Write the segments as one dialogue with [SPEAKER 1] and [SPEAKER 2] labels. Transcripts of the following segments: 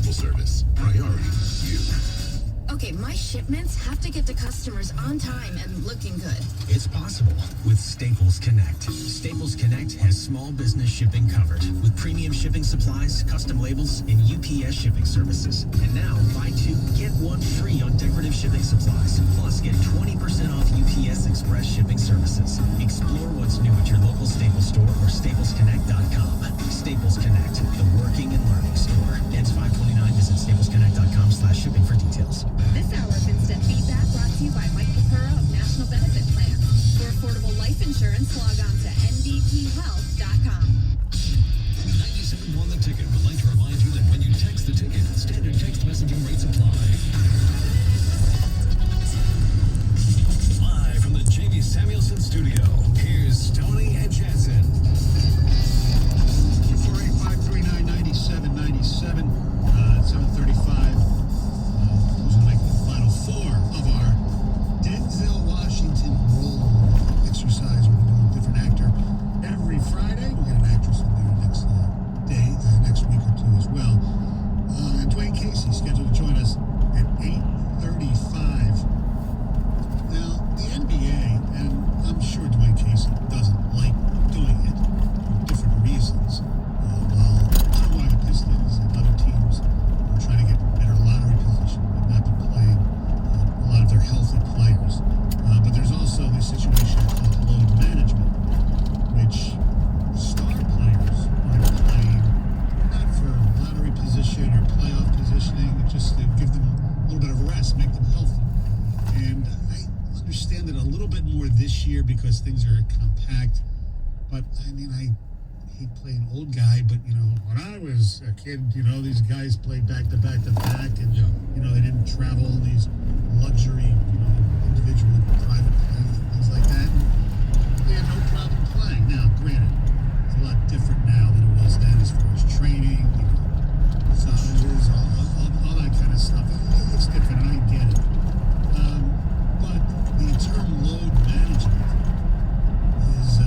[SPEAKER 1] Postal Service. Priority you.
[SPEAKER 2] Okay, my shipments have to get to customers on time and looking good.
[SPEAKER 3] It's possible with Staples Connect. Staples Connect has small business shipping covered with premium shipping supplies, custom labels, and UPS shipping services. And now, buy two, get one free on decorative shipping supplies. Plus, get 20% off UPS Express shipping services. Explore what's new at your local Staples store or staplesconnect.com. Staples Connect, the working and learning store. Ends 5/29. Visit staplesconnect.com/shipping for details.
[SPEAKER 4] This hour of Instant Feedback brought to you by Mike Capura of National Benefit Plan. For affordable life insurance, log on to nbphealth.com.
[SPEAKER 5] 97.1 The Ticket would like to remind you that when you text the ticket, standard text messaging rates apply. Live from the J.D. Samuelson studio, here's Tony and Jensen.
[SPEAKER 6] 248-539-9797, 7:35. Who's going to make the final four of our Denzel Washington role exercise? We're going to do a different actor every Friday. We'll get an actress in there next week or two as well. And Dwayne Casey scheduled to join us at 8:35. Now, the NBA, and I'm sure Dwayne Casey doesn't like doing it for different reasons. While the Pistons and other teams are trying to get better lottery position and not to play a lot of their healthy players. But there's also this situation called load management, which star players aren't playing not for lottery position or playoff positioning, just to give them a little bit of rest, make them healthy. And I understand it a little bit more this year because things are compact. But I mean, I hate playing old guy, but when I was a kid, these guys played back to back to back, and they didn't travel these luxury, individual private planes and things like that. They had no problem playing. Now, granted, it's a lot different now than it was then as far as training, massages, all that kind of stuff. It's different, and I get it. But the term load management is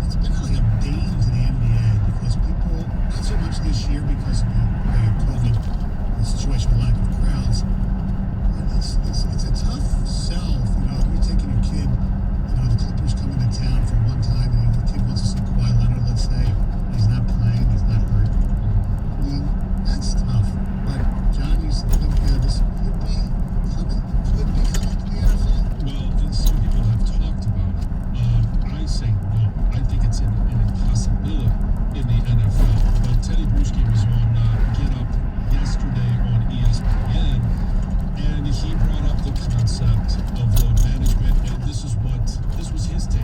[SPEAKER 6] it's been like a bane to the NBA because people, not so much this year because of the COVID, the situation with lack of crowds, but it's a tough sell. If you're taking your kid, the Clippers coming to town for one time and the kid wants to see Kawhi Leonard, let's say, he's not playing, he's not hurt. I mean, that's tough. But John, you think this could be coming to the NFL?
[SPEAKER 5] Well, some people have talked about it. I say no. I think it's an impossibility in the NFL. But Teddy Bruschi was on Get Up yesterday on ESPN, and he brought up the concept of load management, and this was his take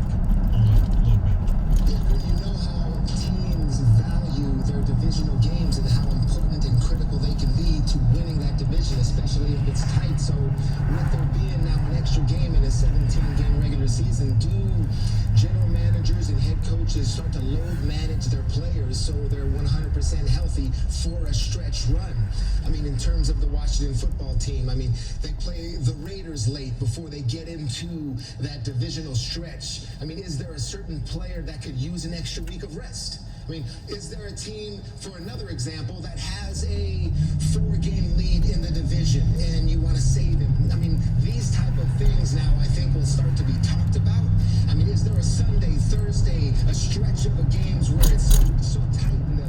[SPEAKER 5] on load management.
[SPEAKER 7] Yeah, well, you know how teams value their divisional games and how important and critical they can be to winning that division, especially if it's tight. So with there being now an extra game in a 17-game regular season, do general managers and head coaches start to load manage their players so they're 100% healthy for a stretch run? I mean, in terms of the Washington football team, I mean, they play the Raiders late before they get into that divisional stretch. I mean, is there a certain player that could use an extra week of rest? I mean, is there a team, for another example, that has a 4-game lead in the division and you want to save him? I mean, these type of things now I think will start to be talked about. I mean, is there a Sunday, Thursday, a stretch of the games where it's so tight and they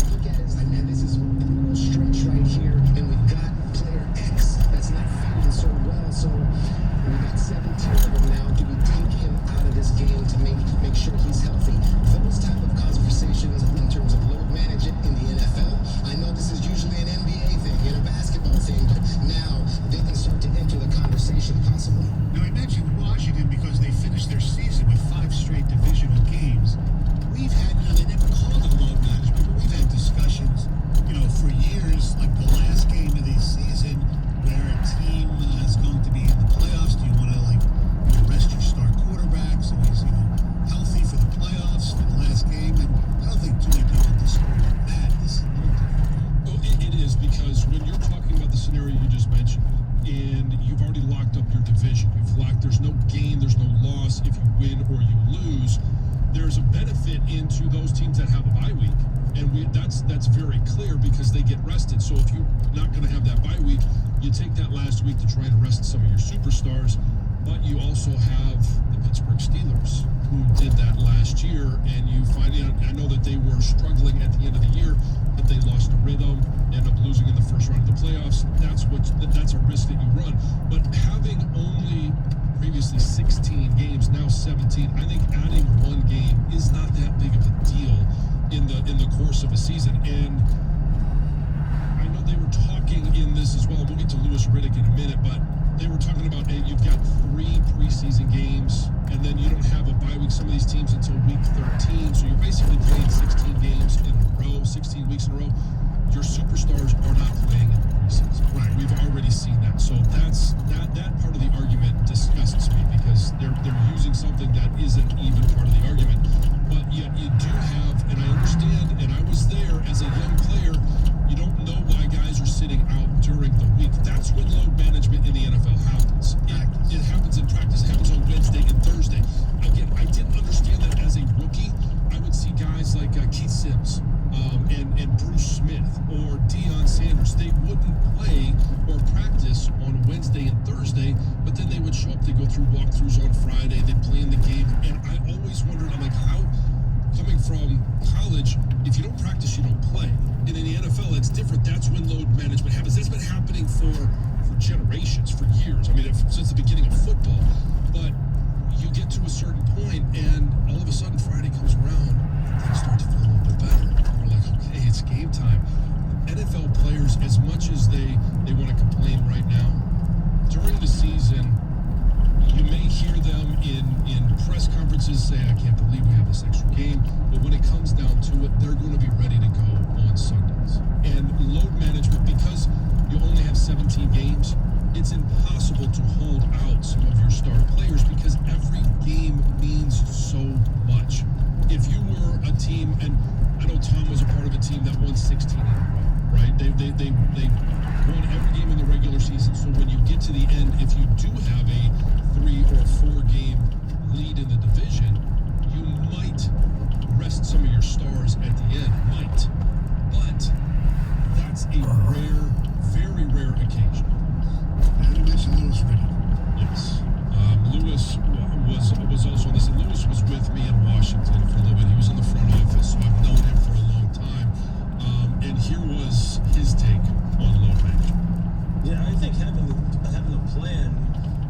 [SPEAKER 7] look at it as like, man, this is a little stretch right here and we've got player X that's not feeling so well, so we've got 17 of them now. Do we take him out of this game to make sure he's healthy? Those type of conversations in terms of load management in the NFL. I know this is usually an NBA thing and a basketball thing, but now they can start to enter the conversation possibly.
[SPEAKER 6] Now, I mentioned Washington because they finished their season with 5 straight divisional games. We've had, they never called it load management, but we've had discussions, for years, like the last game of the season, where a team is going to be in the playoffs. Do you want to, rest your star quarterback so he's, healthy for the playoffs in the last game? And I don't think too many people disagree with that. This is a little different.
[SPEAKER 5] Well, it is, because when you're talking about the scenario you just mentioned, and you've already locked up your division, there's no gain, there's no loss if you win or you lose, there's a benefit into those teams that have a bye week that's very clear because they get rested. So if you're not going to have that bye week, you take that last week to try and rest some of your superstars. But you also have the Pittsburgh Steelers who did that last year, and you find, I know that they were struggling at the end of the year, but they lost a rhythm, end up losing in the first round of the playoffs. That's a risk that you run. But having only previously 16 games, now 17, I think adding one game is not that big of a deal in the course of a season. And I know they were talking in this as well. We'll get to Louis Riddick in a minute, but they were talking about you've got 3 preseason games, and then you don't have a bye week, some of these teams, until week 13. So you're basically playing 16 games in a row, 16 weeks in a row. Your superstars are not playing in the preseason. Right. We've already seen that. So that part of the argument disgusts me because they're using something that isn't even part of the argument. But yet you do have, and I understand, and I was there as a young player, you don't know why guys are sitting out during the week. That's when load management in the NFL happens. It happens in practice. It happens on Wednesday and Thursday. Again, I didn't understand that as a rookie. I would see guys like Keith Sims and Bruce Smith or Deion Sanders. They wouldn't play or practice on Wednesday and Thursday, but then they would show up. They go through walkthroughs on Friday. They'd play in the game. And I always wondered, I'm like, how, coming from college, if you don't practice, you don't play. And in the NFL, it's different. That's when load management happens. That's been happening for generations, for years. I mean, since the beginning of football. But you get to a certain point, and all of a sudden Friday comes around, and things start to feel a little bit better. We're like, okay, it's game time. NFL players, as much as they want to complain right now, during the season, you may hear them in press conferences say, I can't believe we have this extra game. But when it comes down to it, they're going to be ready to go on Sundays. And load management, because you only have 17 games, it's impossible to hold out some of your star players because every game means so much. If you were a team, and I know Tom was a part of a team that won 16 in a row, right? They won every game in the regular season. So when you get to the end, if you do have a 3 or 4 game lead in the division, you might rest some of your stars at the end. Might. But that's a rare, very rare occasion.
[SPEAKER 6] And you mentioned Louis Riddick.
[SPEAKER 5] Yes. Louis was also on this, and Louis was with me in Washington for a little bit. He was in the front office, so I've known him for a long time. And here was his take on load management.
[SPEAKER 8] Yeah, I think having a plan,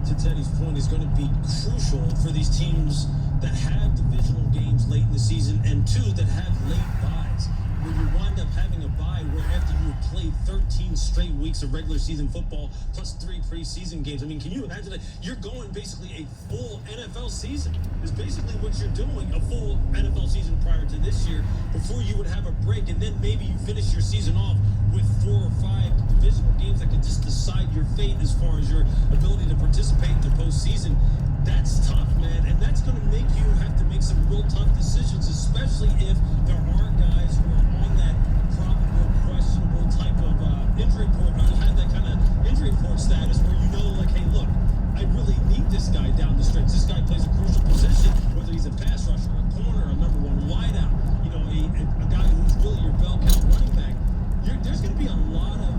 [SPEAKER 8] to Teddy's point, is going to be crucial for these teams that have divisional games late in the season, and 2 that have late buys, where you wind up having a bye where after you have played 13 straight weeks of regular season football plus 3 preseason games. I mean, can you imagine that? You're going basically a full NFL season is basically what you're doing, a full NFL season prior to this year before you would have a break, and then maybe you finish your season off with 4 or 5 divisional games that could just decide your fate as far as your ability to participate in the postseason. That's tough, man, and that's going to make you have to make some real tough decisions, especially if there are guys who are on that probable, questionable type of injury report, or have that kind of injury report status where you know, like, hey, look, I really need this guy down the stretch. This guy plays a crucial position, whether he's a pass rusher, a corner, a number 1 wideout, you know, a guy who's really your bell count running back. There's going to be a lot of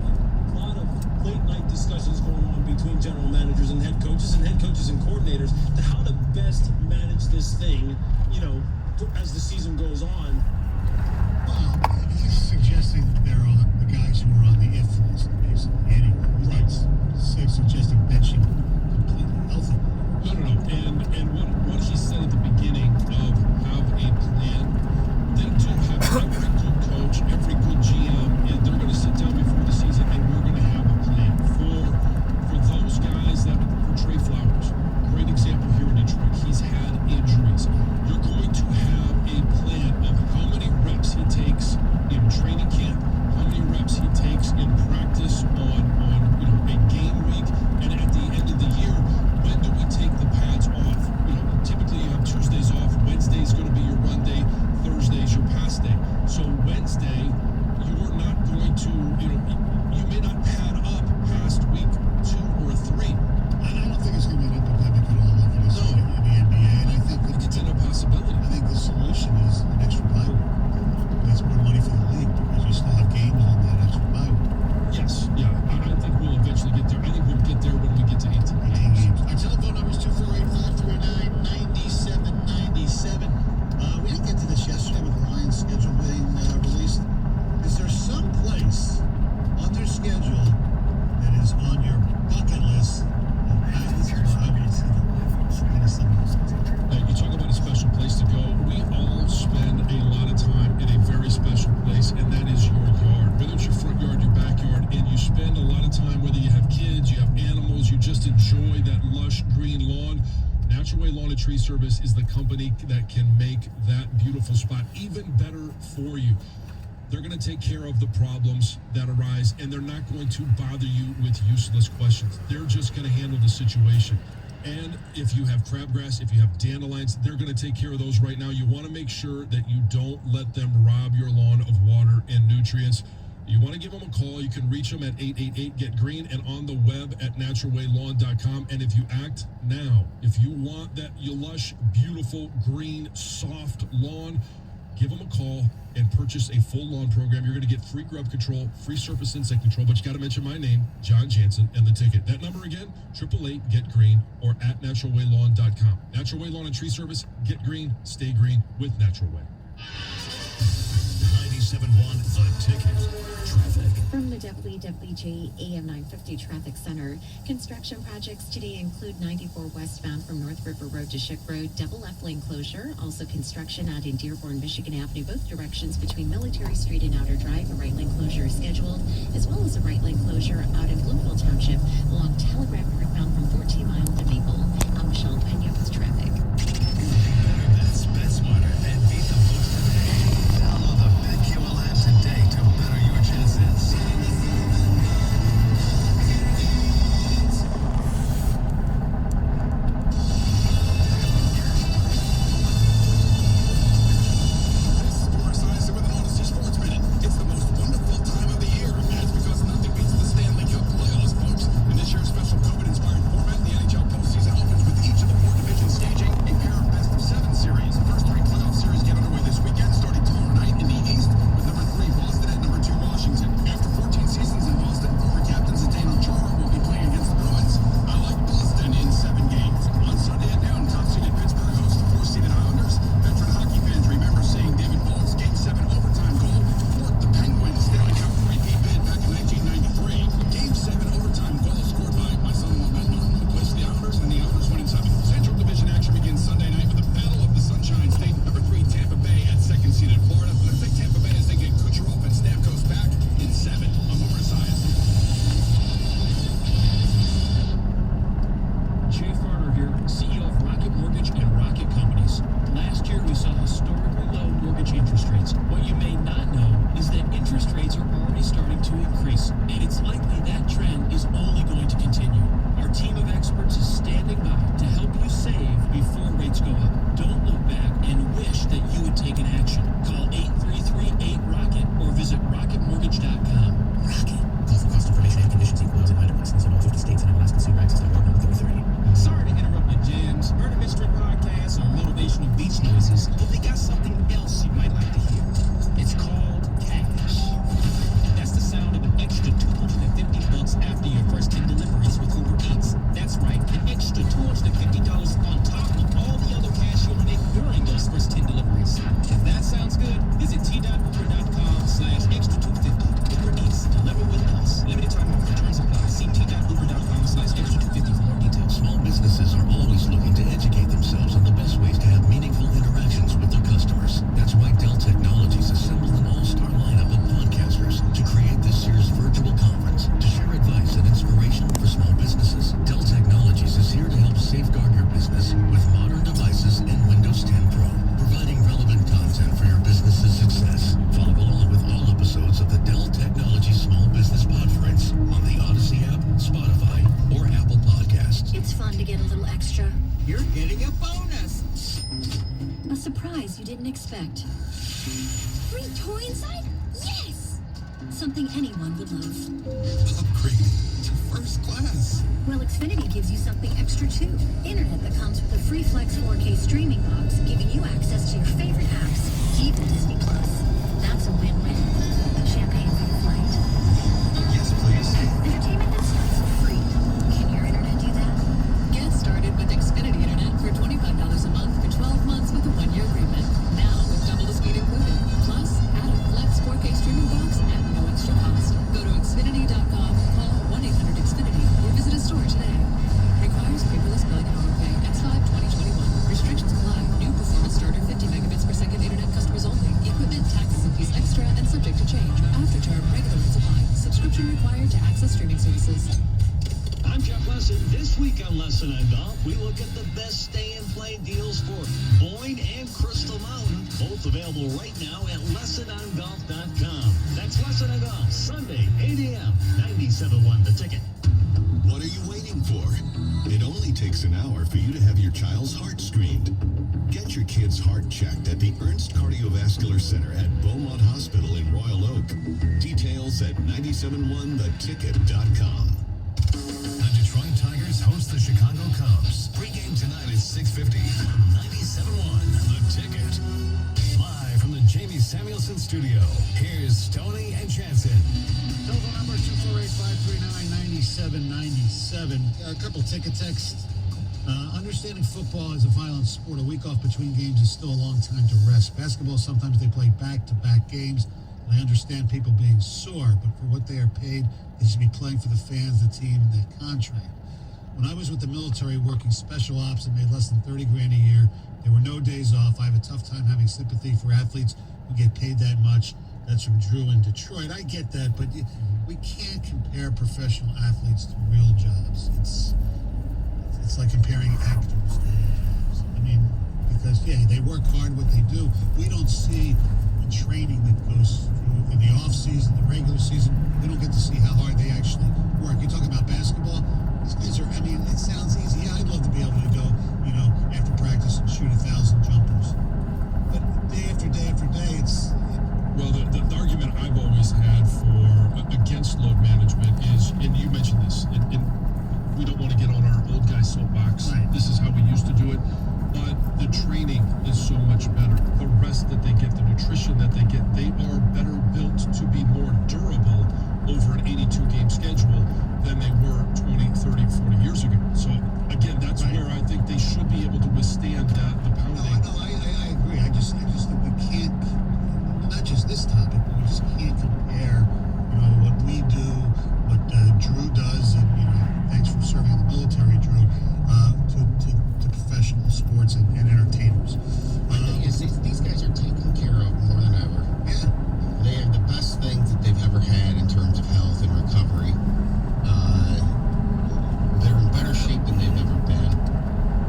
[SPEAKER 8] late night discussions going on between general managers and head coaches and coordinators to how to best manage this thing, you know, as the season goes on.
[SPEAKER 6] Well, he's suggesting they're on the guys who are on the if list, basically. Anyway, he's suggesting benching completely healthy.
[SPEAKER 5] No. And what he said at the beginning of have a plan, they do have every good coach, every good GM, and they're going to sit down before the season and we're going to have a plan for those guys that, for Trey Flowers, great example here in Detroit. He's had injuries. You're going to have a plan of how many reps he takes in training camp, how many
[SPEAKER 6] schedule that is on your bucket list.
[SPEAKER 5] You talk about a special place to go. We all spend a lot of time in a very special place, and that is your yard. Whether it's your front yard, your backyard, and you spend a lot of time, whether you have kids, you have animals, you just enjoy that lush green lawn. Natural Way Lawn and Tree Service is the company that can make that beautiful spot even better for you. They're going to take care of the problems that arise, and they're not going to bother you with useless questions. They're just going to handle the situation. And if you have crabgrass, if you have dandelions, they're going to take care of those right now. You want to make sure that you don't let them rob your lawn of water and nutrients. You want to give them a call. You can reach them at 888-GET-GREEN and on the web at naturalwaylawn.com. And if you act now, if you want that lush, beautiful, green, soft lawn, give them a call and purchase a full lawn program. You're going to get free grub control, free surface insect control, but you got to mention my name, John Jansen, and the ticket. That number again, 888-GET-GREEN or at naturalwaylawn.com. Natural Way Lawn and Tree Service. Get green, stay green with Natural Way.
[SPEAKER 1] 97.1 The Ticket. Traffic.
[SPEAKER 9] From the WWJ AM 950 Traffic Center, construction projects today include 94 westbound from North River Road to Ship Road, double left lane closure. Also construction out in Dearborn, Michigan Avenue, both directions between Military Street and Outer Drive. A right lane closure is scheduled, as well as a right lane closure out in Bloomfield Township along Telegraph northbound from 14 Mile to Maple. I'm Michelle Pena with traffic.
[SPEAKER 1] That's Bet Smarter and beat the books today. Download the BetQL app today to better your chances.
[SPEAKER 2] Something anyone would love.
[SPEAKER 1] Upgrading to first class.
[SPEAKER 2] Well, Xfinity gives you something extra too. Internet that comes with a free Flex 4K streaming box, giving you access to your favorite apps, even Disney Plus. That's a win-win. Champagne for your flight.
[SPEAKER 1] Yes, please.
[SPEAKER 2] Entertainment that starts for free. Can your internet do that?
[SPEAKER 4] Get started with Xfinity Internet for $25 a month for 12 months with a 1-year agreement. Now with double the speed included. Plus, add a Flex 4K streaming box at no extra cost. Go to Xfinity.com
[SPEAKER 10] subscription required to access streaming services.
[SPEAKER 1] I'm Jeff Lesson. This week on Lesson on Golf, we look at the best stay-and-play deals for Boyne and Crystal Mountain, both available right now at lessonongolf.com. That's Lesson on Golf, Sunday, 8 a.m., 97.1 The Ticket.
[SPEAKER 11] What are you waiting for? It only takes an hour for you to have your child's heart screened. Get your kid's heart checked at the Ernst Cardiovascular Center at Beaumont Hospital in Royal Oak. Details at 971theticket.com.
[SPEAKER 1] The Detroit Tigers host the Chicago Cubs. Pre-game tonight at 6:50 on 97.1 The Ticket. Live from the Jamie Samuelson studio, here's Tony and Jansen.
[SPEAKER 6] Telephone number 248-539-9797. A couple ticket texts. Understanding football is a violent sport. A week off between games is still a long time to rest. Basketball, sometimes they play back-to-back games. And I understand people being sore, but for what they are paid, they should be playing for the fans, the team, and their contract. When I was with the military working special ops and made less than $30,000 a year, there were no days off. I have a tough time having sympathy for athletes who get paid that much. That's from Drew in Detroit. I get that, but we can't compare professional athletes to real jobs. It's like comparing actors to real jobs. I mean, because, they work hard what they do. We don't see the training that goes through in the off-season, the regular season. We don't get to see how hard they actually work. You're talking about basketball? These guys are, it sounds easy. Yeah, I'd love to be able to go, after practice and shoot 1,000 jumpers. But day after day after day, it's...
[SPEAKER 5] Well, the argument I've always had against load management is, and you mentioned this, and we don't want to get on our old guy soapbox.
[SPEAKER 6] Right.
[SPEAKER 5] This is how we used to do it. But the training is so much better. The rest that they get, the nutrition that they get, they are better built to be more durable over an 82-game schedule than they were 20, 30, 40 years ago. So, again, that's where I think they should be able to withstand the pounding.
[SPEAKER 6] No, I agree. I just think we can't, not just this topic, but we just can't compare, what we do, what Drew does, and, thanks for serving in the military, Drew, to professional sports and entertainers.
[SPEAKER 7] The thing is, these guys are taken care of more than ever.
[SPEAKER 6] Yeah.
[SPEAKER 7] They have the best things that they've ever had in terms of health and recovery. They're in better shape than they've ever been.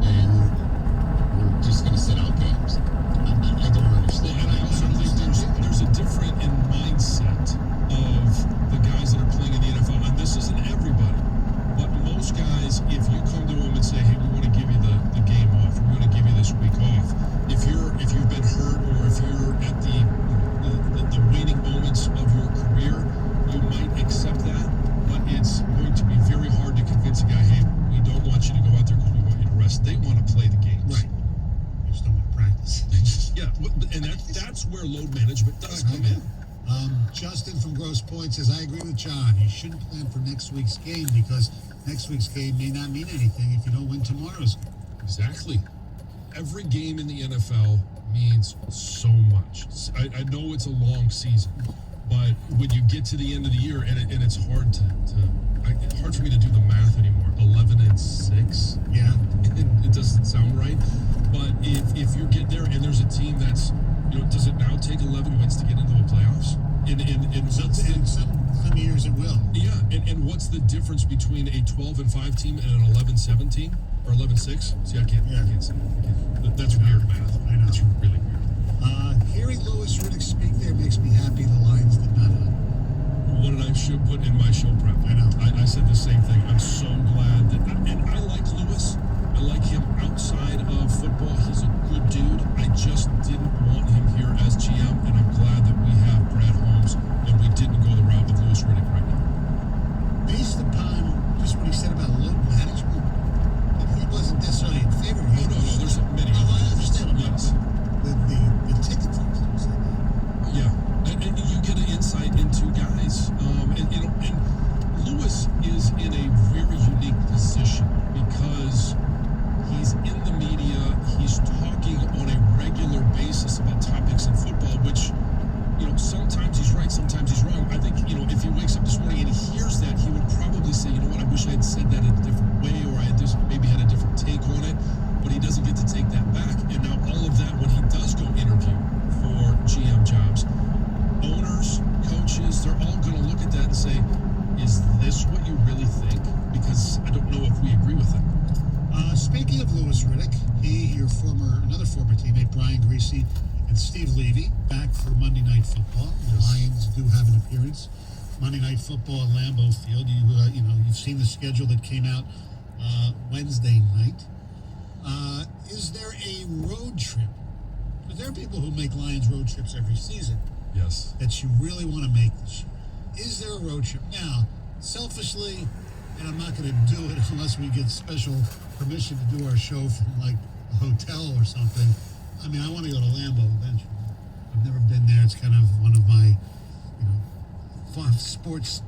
[SPEAKER 7] And we're just going to sit out games. I don't understand.
[SPEAKER 5] And I also think there's a difference in mindset of the guys that are playing in the NFL. And this isn't everybody. But most guys, if you come to them and say, hey, we want to give you the game off, we want to give you this week off, if you've been hurt or if you're at the waning moments of your career, you might accept that, but it's going to be very hard to convince a guy, hey, we don't want you to go out there because we want you to rest. They want to play the games.
[SPEAKER 6] Right. They just don't want to practice.
[SPEAKER 5] And that's where load management does come in.
[SPEAKER 6] Justin from Grosse Pointe says, I agree with John. You shouldn't plan for next week's game because next week's game may not mean anything if you don't win tomorrow's game.
[SPEAKER 5] Exactly. Every game in the NFL means so much. I know it's a long season, but when you get to the end of the year, and it's hard hard for me to do the math anymore. 11-6.
[SPEAKER 6] Yeah.
[SPEAKER 5] It doesn't sound right. But if you get there and there's a team that's, does it now take 11 wins to get into the playoffs? In
[SPEAKER 6] some years it will.
[SPEAKER 5] Yeah, and what's the difference between a 12-5 team and an 11-7 team? Or 11-6? See, I can't say that. That's weird math.
[SPEAKER 6] I know.
[SPEAKER 5] That's really weird.
[SPEAKER 6] Hearing Louis Riddick speak there makes me happy the Lions did not hunt.
[SPEAKER 5] What did I put in my show prep?
[SPEAKER 6] I know.
[SPEAKER 5] I said the same thing. I'm so glad that, and I like Louis. I like him outside of football. He's a good dude. I just didn't want him here as GM, and I'm glad that we have Brad Holmes, and we didn't go the route with Louis Riddick right now.
[SPEAKER 6] Based upon just what he said about load management, he wasn't necessarily in favor of it.
[SPEAKER 5] No, there's many.
[SPEAKER 6] No, I understand.
[SPEAKER 5] Yes.
[SPEAKER 6] The ticket things.
[SPEAKER 5] Yeah, and you get an insight into guys, and Louis is in a very unique position because he's in the media, he's talking on a regular basis about topics in football, which, sometimes he's right, sometimes
[SPEAKER 6] another former teammate, Brian Greasy, and Steve Levy, back for Monday Night Football. The Lions do have an appearance. Monday Night Football at Lambeau Field. You've seen the schedule that came out Wednesday night. Is there a road trip? Because there are people who make Lions road trips every season.
[SPEAKER 5] Yes.
[SPEAKER 6] That you really want to make this year. Is there a road trip? Now, selfishly, and I'm not going to do it unless we get special permission to do our show from like a hotel or something. I mean, I want to go to Lambeau eventually. I've never been there. It's kind of one of my, fun sports,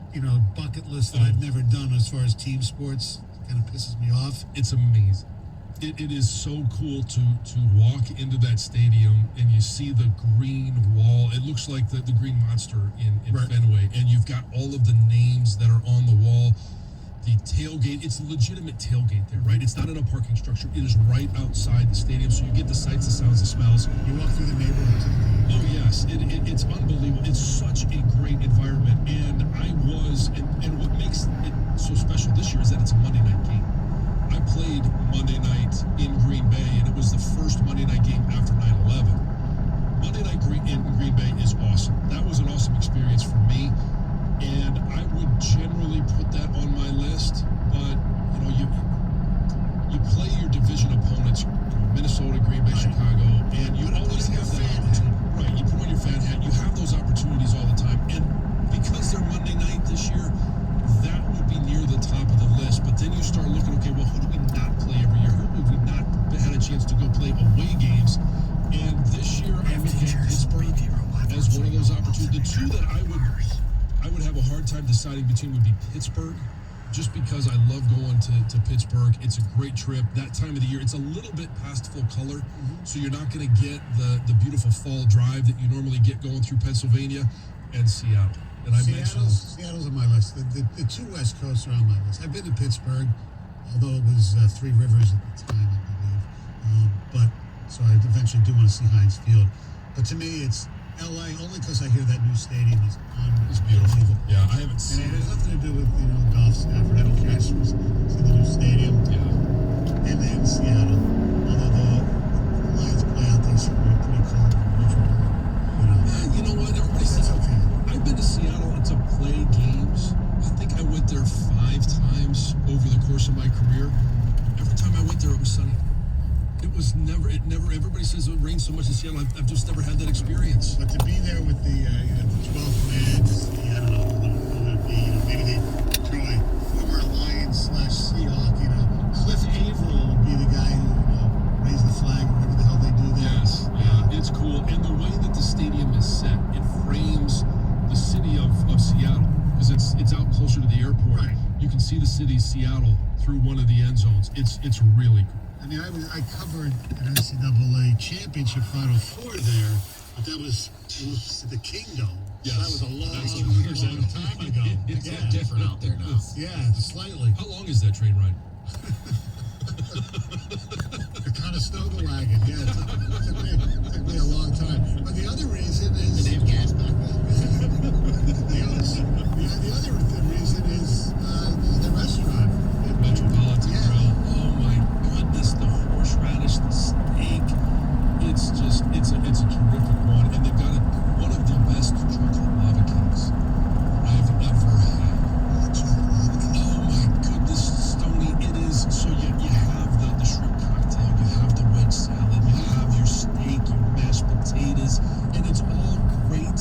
[SPEAKER 6] bucket list that I've never done as far as team sports. It kind of pisses me off.
[SPEAKER 5] It's amazing. It is so cool to walk into that stadium and you see the green wall. It looks like the green monster in
[SPEAKER 6] Right.
[SPEAKER 5] Fenway, and you've got all of the names that are on the wall. The tailgate, it's a legitimate tailgate there, right? It's not in a parking structure. It is right outside the stadium, so you get the sights, the sounds, the smells.
[SPEAKER 6] You walk through the neighborhood to the game.
[SPEAKER 5] Oh, yes. It's unbelievable. It's such a great environment. And and what makes it so special this year is that it's a Monday night game. I played Monday night in Green Bay, and it was the first Monday night game after 9/11. Monday night in Green Bay is awesome. That was an awesome experience for me, and I would generally put that on my list. But you play your division opponents, Minnesota, Green Bay, Chicago, and you always have that opportunity. Right, you put on your fan hat. You have those opportunities all the time, and because they're Monday night this year, that would be near the top of the list. But then you start looking, okay, well, who do we not play every year? Who have we not had a chance to go play away games? And this year, I would have Pittsburgh as one of those opportunities. The two that I would have a hard time deciding between would be Pittsburgh, just because I love going to Pittsburgh. It's a great trip. That time of the year, it's a little bit past full color, so you're not going to get the beautiful fall drive that you normally get going through Pennsylvania and Seattle. And I mentioned
[SPEAKER 6] Seattle's on my list. The two West Coasts are on my list. I've been to Pittsburgh, although it was Three Rivers at the time, I believe. So I eventually do want to see Heinz Field. But to me, it's LA only because I hear that new stadium is
[SPEAKER 5] it's beautiful. Yeah, I haven't seen
[SPEAKER 6] and it
[SPEAKER 5] it.
[SPEAKER 6] has nothing to do with Golf Stafford. I don't care. I just want to see the new stadium.
[SPEAKER 5] Yeah.
[SPEAKER 6] And then Seattle, although the Lions play out there, so we're pretty cold and miserable.
[SPEAKER 5] You know what? Everybody says
[SPEAKER 6] okay.
[SPEAKER 5] I've been to Seattle to play games. I think I went there 5 times over the course of my career. Every time I went there, it was sunny. It was never. Everybody says it rains so much in Seattle. I've just never had that experience.
[SPEAKER 6] But to be there with the 12th man, I don't know who it would be. Maybe they throw a former Lion / Seahawk. Cliff Averill would be the guy who raised the flag or whatever the hell they do there.
[SPEAKER 5] Yes, yeah, it's cool. And the way that the stadium is set, it frames the city of Seattle because it's out closer to the airport.
[SPEAKER 6] Right.
[SPEAKER 5] You can see the city of Seattle through one of the end zones. It's really cool.
[SPEAKER 6] I mean, I covered an NCAA championship Final Four there, but that was the Kingdom.
[SPEAKER 5] Yes.
[SPEAKER 6] So that was a long time ago.
[SPEAKER 3] It's different out there now.
[SPEAKER 6] Yeah, slightly.
[SPEAKER 5] How long is that train ride?
[SPEAKER 6] The Conestoga wagon. Yeah, it took me a long time. But the other reason is
[SPEAKER 3] They have gas back then.
[SPEAKER 6] the other reason is the restaurant.
[SPEAKER 5] Metropolitan
[SPEAKER 6] Yeah.
[SPEAKER 5] Grill. Oh my goodness, the horseradish, the steak. It's a terrific one, and they've got one of the best chocolate lava cakes I've ever had. Oh my goodness, Stoney, it is. So you have the shrimp cocktail, you have the wedge salad, you have your steak, your mashed potatoes, and it's all great.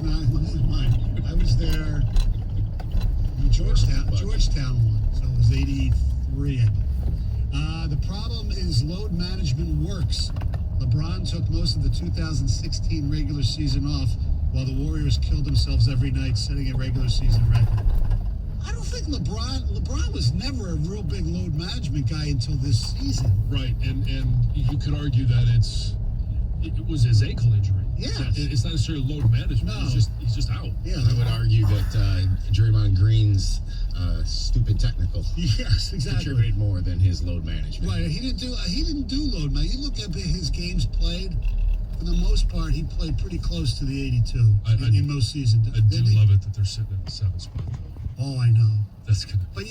[SPEAKER 6] was not mine. I was there. Georgetown won, so it was 83, I believe. The problem is load management works. LeBron took most of the 2016 regular season off, while the Warriors killed themselves every night, setting a regular season record. I don't think LeBron was never a real big load management guy until this season.
[SPEAKER 5] Right, and you could argue that it was his ankle injury.
[SPEAKER 6] Yeah.
[SPEAKER 5] It's not necessarily load management.
[SPEAKER 6] No.
[SPEAKER 5] He's just out.
[SPEAKER 6] Yeah.
[SPEAKER 12] I would argue that Draymond Green's stupid technical
[SPEAKER 6] Yes, exactly.
[SPEAKER 12] contributed more than his load management.
[SPEAKER 6] Right, he didn't do load management. You look at his games played. For the most part, he played pretty close to the 82 in most seasons.
[SPEAKER 5] I do love it that they're sitting in the 7th spot, though.
[SPEAKER 6] Oh, I know.
[SPEAKER 5] That's gonna.
[SPEAKER 6] But